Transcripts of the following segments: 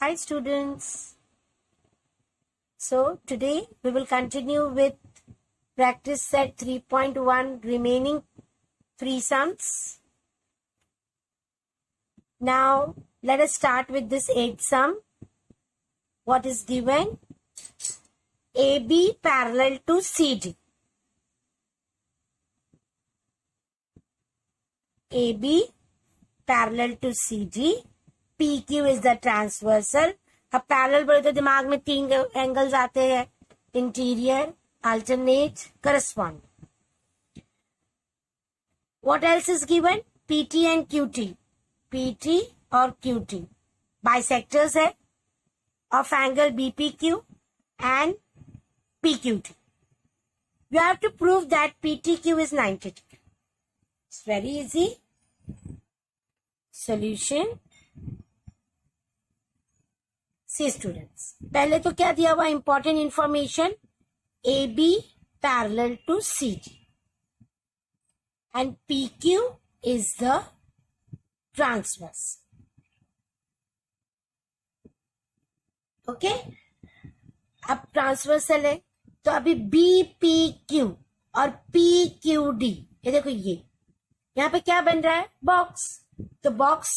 Hi students. So today we will continue with practice set 3.1 remaining three sums. Now let us start with this eighth sum. What is given? AB parallel to CD. AB parallel to CD. PQ is the transversal. अब parallel बोले तो दिमाग में तीन angles आते हैं, interior, alternate, correspond. What else is given? PT and QT. PT और QT bisectors है of angle BPQ and PQT. You have to prove that PTQ is 90 degree. It's very easy. Solution. See students, पहले तो क्या दिया हुआ important information, AB parallel to CD and PQ is the transverse. Okay, अब transversal है तो अभी BPQ और PQD, ये देखो ये यहां पे क्या बन रहा है? बॉक्स. तो बॉक्स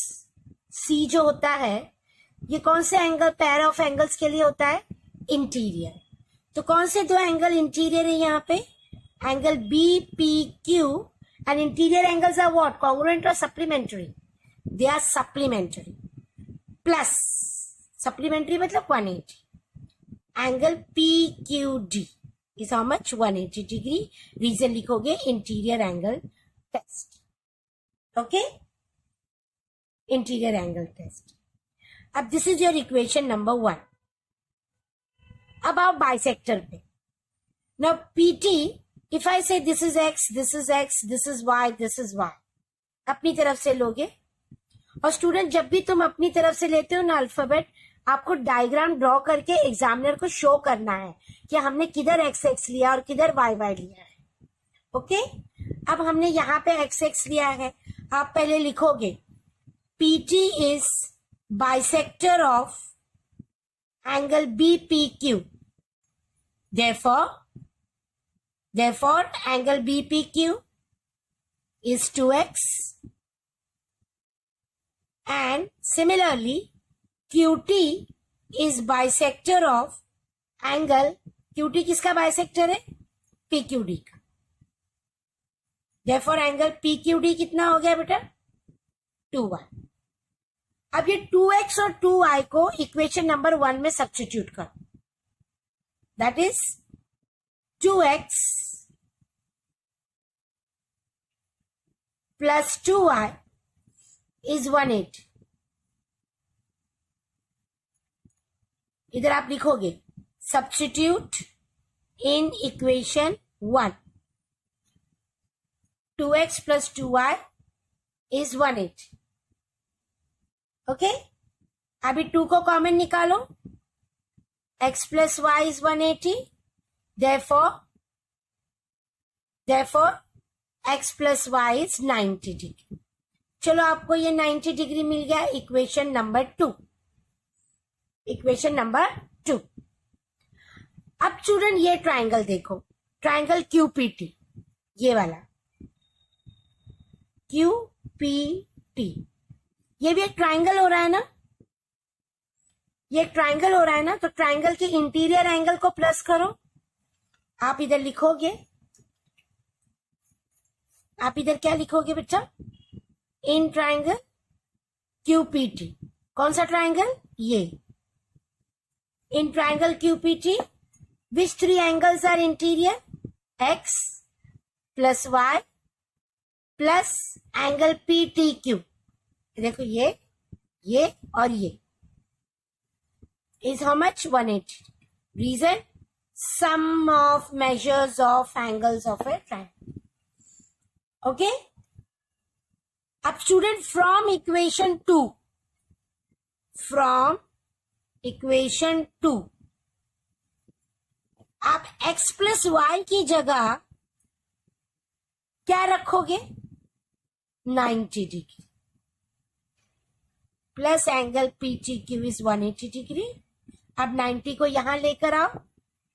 C जो होता है ये कौन से एंगल, पेयर ऑफ एंगल्स के लिए होता है? इंटीरियर. तो कौन से दो एंगल इंटीरियर है यहाँ पे? Angle BPQ and interior angles are what? Congruent और supplementary? They are supplementary. Plus supplementary मतलब 180. Angle PQD is how much? 180 degree. Reason लिखोगे interior angle test. Okay, interior angle test. अब this is your equation number 1. अब आओ bisector पे. Now PT, if I से this is X, this is X, this is Y, this is Y, अपनी तरफ से लोगे. और स्टूडेंट जब भी तुम अपनी तरफ से लेते हो ना अल्फाबेट, आपको डायग्राम ड्रॉ करके एग्जामिनर को शो करना है कि हमने किधर XX लिया और किधर YY लिया है. ओके, अब हमने यहाँ पे XX लिया है. आप पहले लिखोगे PT is bisector of angle BPQ. Therefore angle BPQ is 2x and similarly QT is bisector of angle, QT किसका bisector है? PQD का. Therefore angle PQD कितना हो गया बेटा? 2y. अब ये 2x और 2y को इक्वेशन नंबर 1 में सब्स्टिट्यूट करो. That is 2x plus 2y is 180. इधर आप लिखोगे substitute in equation 1. 2x plus 2y is 180. Okay, अभी 2 को कॉमन निकालो. x plus y is 180. therefore x plus y is 90 degree. चलो आपको ये 90 डिग्री मिल गया. Equation number 2. Equation number 2. अब स्टूडेंट ये ट्राइंगल देखो, ट्राइंगल QPT, ये वाला QPT, ये भी एक ट्राइंगल हो रहा है ना? ये एक ट्राइंगल हो रहा है ना? तो ट्राइंगल के इंटीरियर एंगल को प्लस करो. आप इधर लिखोगे, आप इधर क्या लिखोगे बेटा? In triangle QPT. कौन सा ट्राइंगल? ये. In triangle QPT which 3 angles are interior? X plus Y plus angle PTQ. देखो ये और ये is how much? 180. Reason? Sum of measures of angles of a triangle. Okay? अब स्टूडेंट from equation 2 आप x plus y की जगह क्या रखोगे? 90 degree. Plus angle PTQ is 180 degree. अब 90 को यहां लेकर आओ,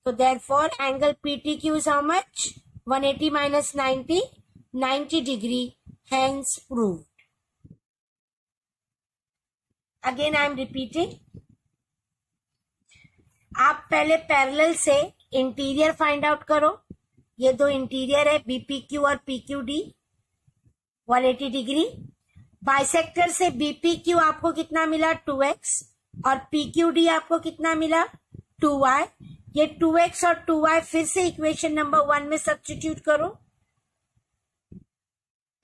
तो therefore angle PTQ is how much? 180 minus 90, 90 degree, hence proved. Again I am repeating. आप पहले पैरेलल से इंटीरियर फाइंड आउट करो। ये दो इंटीरियर है BPQ और PQD 180 डिग्री। बाइसेक्टर से BPQ आपको कितना मिला? 2x, और PQD आपको कितना मिला? 2y। ये 2x और 2y फिर से इक्वेशन नंबर 1 में सब्स्टिट्यूट करो,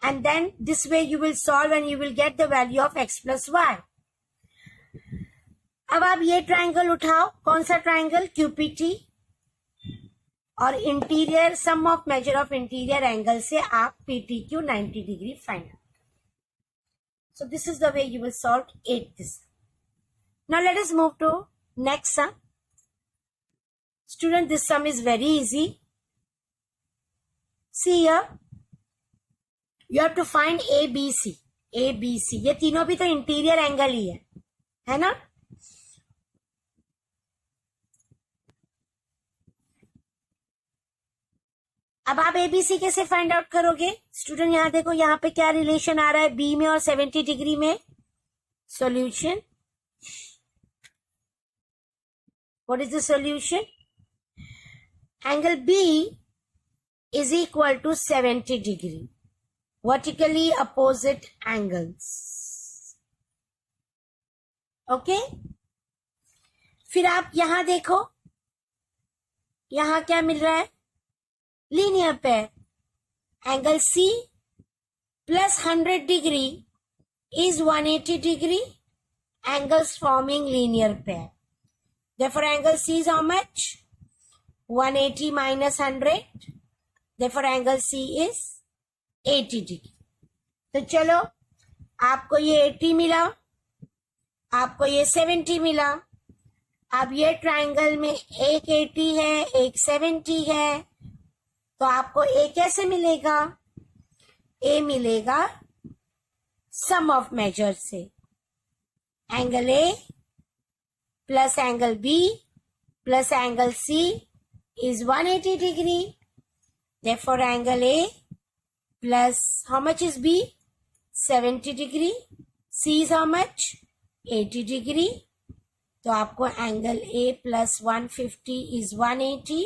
and then this way you will solve and you will get the value of x plus y. अब आप ये ट्राइंगल उठाओ, कौन सा ट्राइंगल? QPT, और interior sum of measure of interior angle से आप PTQ 90 degree find out. So this is the way you will solve 8 this. Now let us move to next sum. Student, this sum is very easy. See here, you have to find ABC. ABC, ये तीनों भी तो interior angle ही है ना? अब आप ABC कैसे find out करोगे? स्टूडेंट यहां देखो, यहां पे क्या रिलेशन आ रहा है B में और 70 डिग्री में? Solution, what is the solution? Angle B is equal to 70 degree, vertically opposite angles. Okay, फिर आप यहां देखो, यहां क्या मिल रहा है? Linear pair. Angle C plus 100 degree is 180 degree. Angles forming linear pair. Therefore, angle C is how much? 180 minus 100. Therefore, angle C is 80 degree. तो चलो, आपको ये 80 मिला, आपको ये 70 मिला। अब ये ट्राइंगल में एक 80 है, एक 70 है, तो आपको A कैसे मिलेगा? A मिलेगा सम ऑफ मेजर से। Angle A plus angle B plus angle C is 180 degree. Therefore angle A plus how much is B? 70 degree. C is how much? 80 degree. तो आपको angle A plus 150 is 180।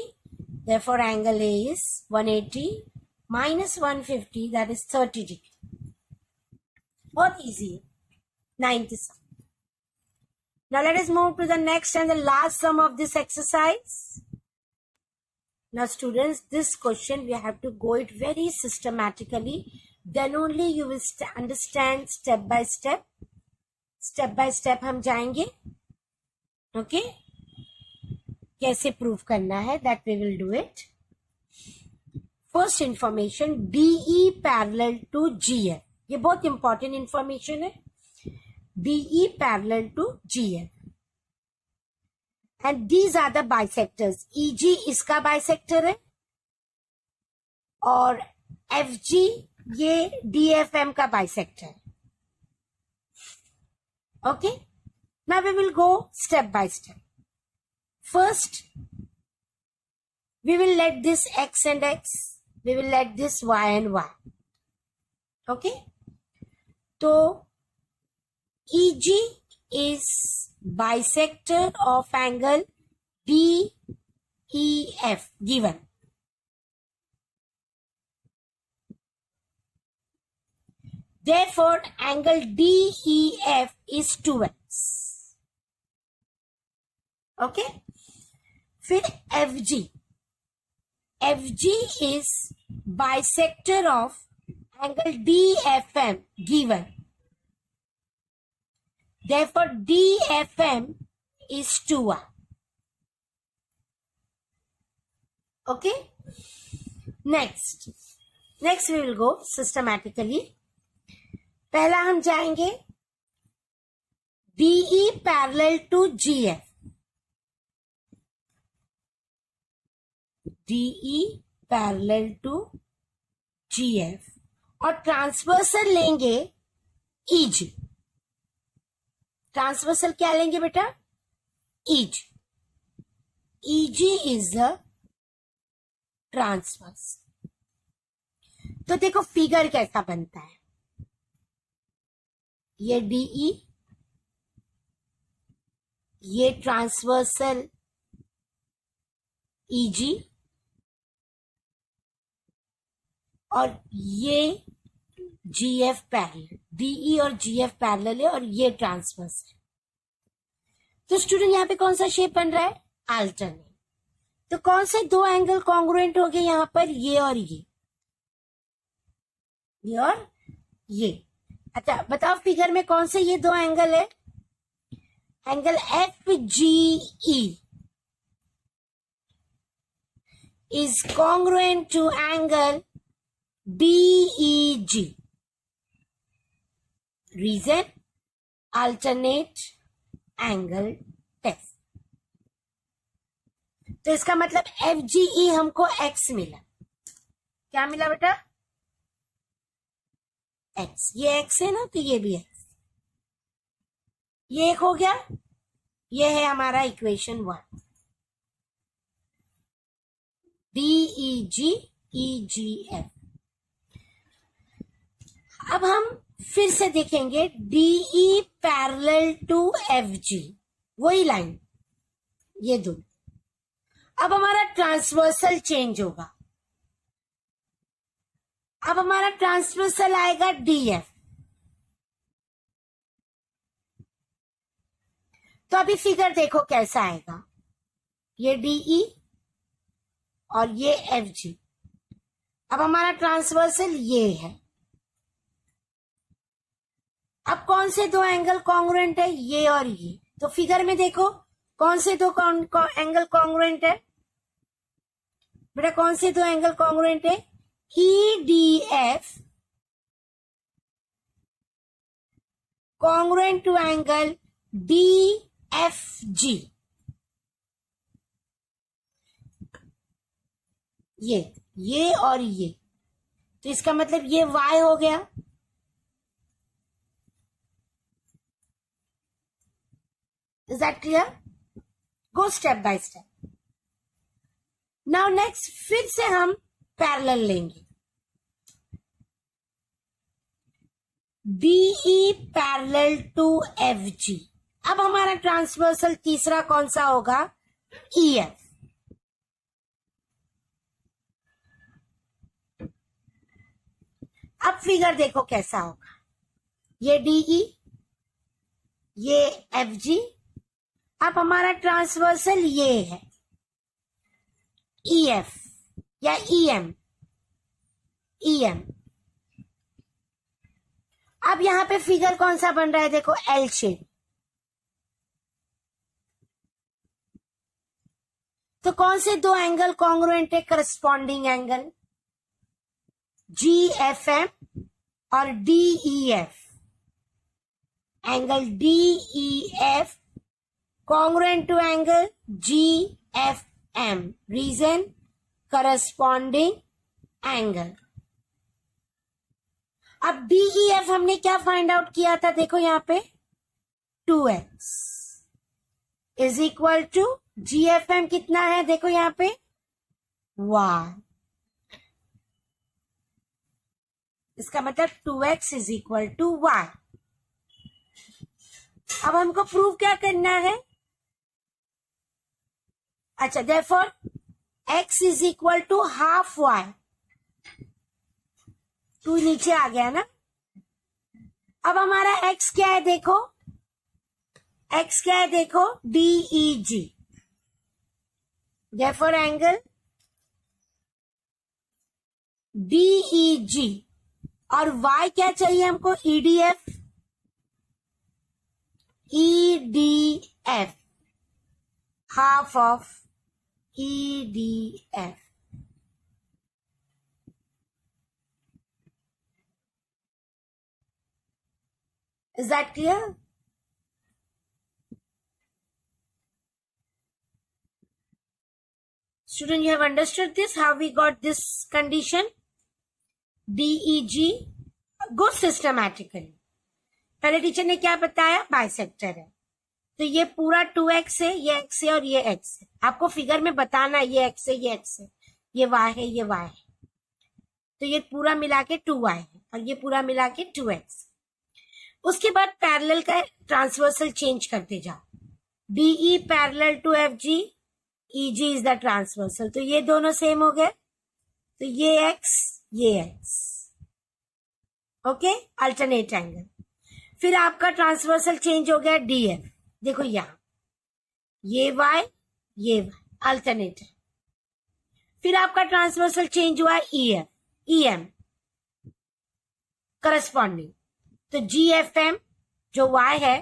Therefore, angle A is 180 minus 150, that is 30 degree. बहुत easy. 9th sum. Now let us move to the next and the last sum of this exercise. Now students, this question we have to go it very systematically. Then only you will understand step by step. Step by step हम जाएंगे. Okay? कैसे prove करना है, that we will do it. First information, BE parallel to GF, ये बहुत important information है। BE parallel to GF and these are the bisectors. EG इसका bisector है और FG ये DFM का बाइसेक्टर है। Okay, now we will go step by step. First, we will let this x and x, we will let this y and y. Okay? So, EG is bisector of angle DEF given. Therefore, angle DEF is 2x. Okay? फिर FG is bisector of angle DFM given. Therefore, DFM is 2R. Okay? Next we will go systematically. पहला हम जाएंगे DE parallel to GF. DE parallel to GF और transversal लेंगे EG। Transversal क्या लेंगे बेटा? Is. EG is the transverse. तो देखो फिगर कैसा बनता है. ये डीई, ये ट्रांसवर्सल ईजी, और ये जीएफ पैरेलल. डीई और जीएफ पैरेलल है और ये ट्रांसवर्स है. तो स्टूडेंट यहाँ पे कौन सा शेप बन रहा है? अल्टरनेट. तो कौन से दो एंगल कॉन्ग्रुएंट हो गए यहाँ पर? ये और ये और ये. अच्छा बताओ फिगर में कौन से ये दो एंगल है? Angle F G E is congruent to angle DEG. Reason? Alternate angle test. तो इसका मतलब FGE हमको x मिला. क्या मिला बेटा? x. ये x है ना, तो ये भी x. ये एक हो गया. ये है हमारा इक्वेशन 1. DEG EGF. अब हम फिर से देखेंगे DE पैरेलल टू FG. वही लाइन, ये दो. अब हमारा ट्रांसवर्सल चेंज होगा. अब हमारा ट्रांसवर्सल आएगा DF. तो अभी फिगर देखो कैसा आएगा. ये DE और ये FG. अब हमारा ट्रांसवर्सल ये है. अब कौन से दो एंगल कॉन्ग्रुएंट है? ये और ये. तो फिगर में देखो कौन से दो एंगल कॉन्ग्रुएंट है बेटा? कौन से दो एंगल कॉन्ग्रुएंट है? EDF congruent to angle DFG. ये और ये. तो इसका मतलब ये y हो गया. Is that clear? Go step by step. Now next फिर से हम पैरेलल लेंगे. DE parallel to FG. अब हमारा ट्रांसवर्सल तीसरा कौन सा होगा? EF. अब फिगर देखो कैसा होगा. ये DE, ये FG. अब हमारा ट्रांसवर्सल ये है EF या EM. अब यहां पे फिगर कौन सा बन रहा है? देखो L शेप. तो कौन से दो एंगल कॉन्ग्रुएंट है? करस्पॉन्डिंग एंगल GFM और DEF. Angle DEF congruent to angle GFM. Reason? corresponding angle. अब DEF हमने क्या फाइंड आउट किया था? देखो यहां पे 2x is equal to GFM कितना है? देखो यहां पे y. इसका मतलब 2x is equal to y. अब हमको प्रूव क्या करना है? अच्छा, therefore x is equal to half y. 2 नीचे आ गया ना. अब हमारा x क्या है? देखो x क्या है? देखो DEG. therefore angle DEG. और y क्या चाहिए हमको? EDF. EDF. half of EDF. Is that clear? Student, you have understood this, how we got this condition? DEG. Go systematically. पहले टीचर ने क्या बताया, बाइसेक्टर है। तो ये पूरा 2x है, ये x है और ये x है। आपको फिगर में बताना ये x है, ये x है, ये y है, ये y है। तो ये पूरा मिला के 2y है और ये पूरा मिला के 2x। उसके बाद पैरेलल का ट्रांसवर्सल चेंज करते जाओ। DE parallel to FG, EG is the transversal. तो ये दोनों सेम हो गए, तो ये x, ये x। Okay, alternate angle. फिर आपका ट्रांसवर्सल चेंज हो गया DF, देखो यहां ये y, ये y, अल्टरनेट है। फिर आपका ट्रांसवर्सल चेंज हुआ EF, EM करस्पॉन्डिंग। तो GFM जो y है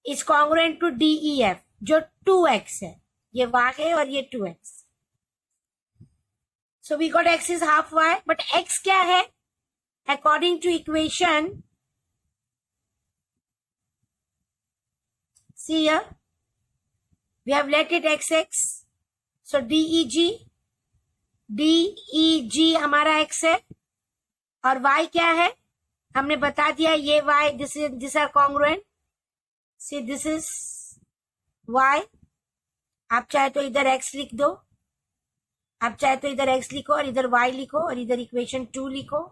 इज कॉन्ग्रुएंट टू DEF जो 2x है, ये y है और ये 2x। So we got x is half y, but x क्या है according to equation, see here we have let it xx, so DEG हमारा x है और y क्या है हमने बता दिया, ये y, this are congruent. See this is y, आप चाहे तो इधर x लिख दो, आप चाहे तो इधर x लिखो और इधर y लिखो और इधर इक्वेशन 2 लिखो।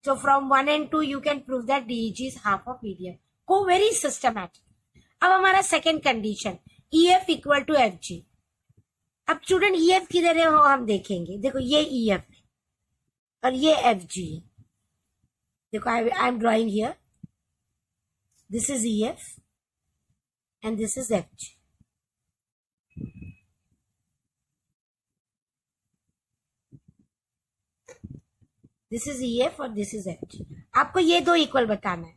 So from 1 and 2 you can prove that DEG is half of EDF. को वेरी सिस्टमैटिक। अब हमारा second condition EF equal to FG। अब स्टूडेंट EF किधर है वो हम देखेंगे। देखो ये EF है और ये FG है। देखो I am drawing here, this is EF and this is FG। This is EF और दिस इज FG। आपको ये दो इक्वल बताना है।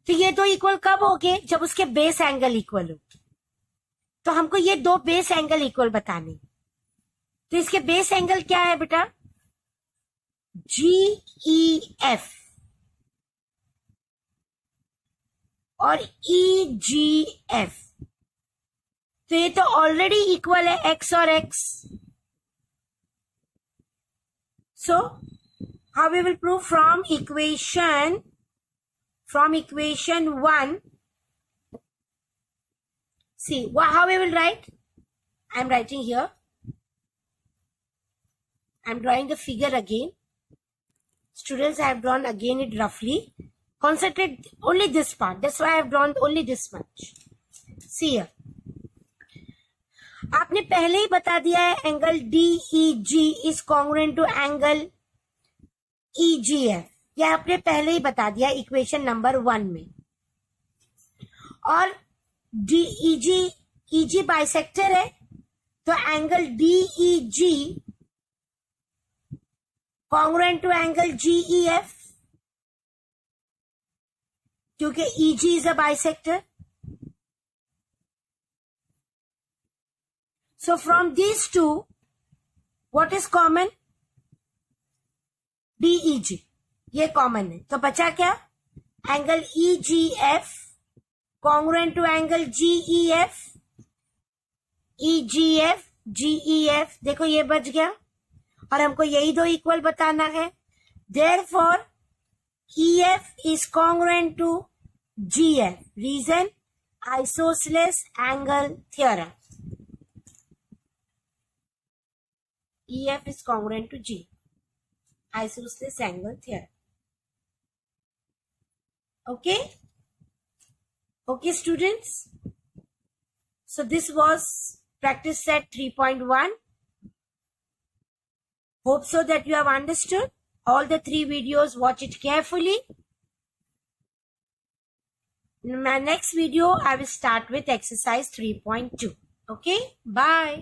तो ये दो इक्वल कब होंगे, जब उसके बेस एंगल इक्वल हो। तो हमको ये दो बेस एंगल इक्वल बताने। तो इसके बेस एंगल क्या है बेटा, GEF और EGF। तो ये तो ऑलरेडी इक्वल है x और x। So how we will prove from equation 1, see how we will write. I am writing here, I am drawing the figure again. Students, I have drawn again it roughly. Concentrate only this part, that's why I have drawn only this much. See here, आपने पहले ही बता दिया है angle DEG is congruent to angle EGF, यह आपने पहले ही बता दिया इक्वेशन नंबर 1 में। और EG बाइसेक्टर है, तो angle DEG congruent to angle GEF, क्योंकि EG is a bisector. So from these two what is common, DEG, ये कॉमन है। तो बचा क्या, angle EGF congruent to angle GEF, EGF GEF। देखो ये बच गया और हमको यही दो इक्वल बताना है। Therefore EF is congruent to GF, reason isosceles angle theorem. EF is congruent to G, isosceles angle theorem. Okay students, so this was practice set 3.1. Hope so that you have understood all the 3 videos. Watch it carefully. In my next video I will start with exercise 3.2. Okay, bye.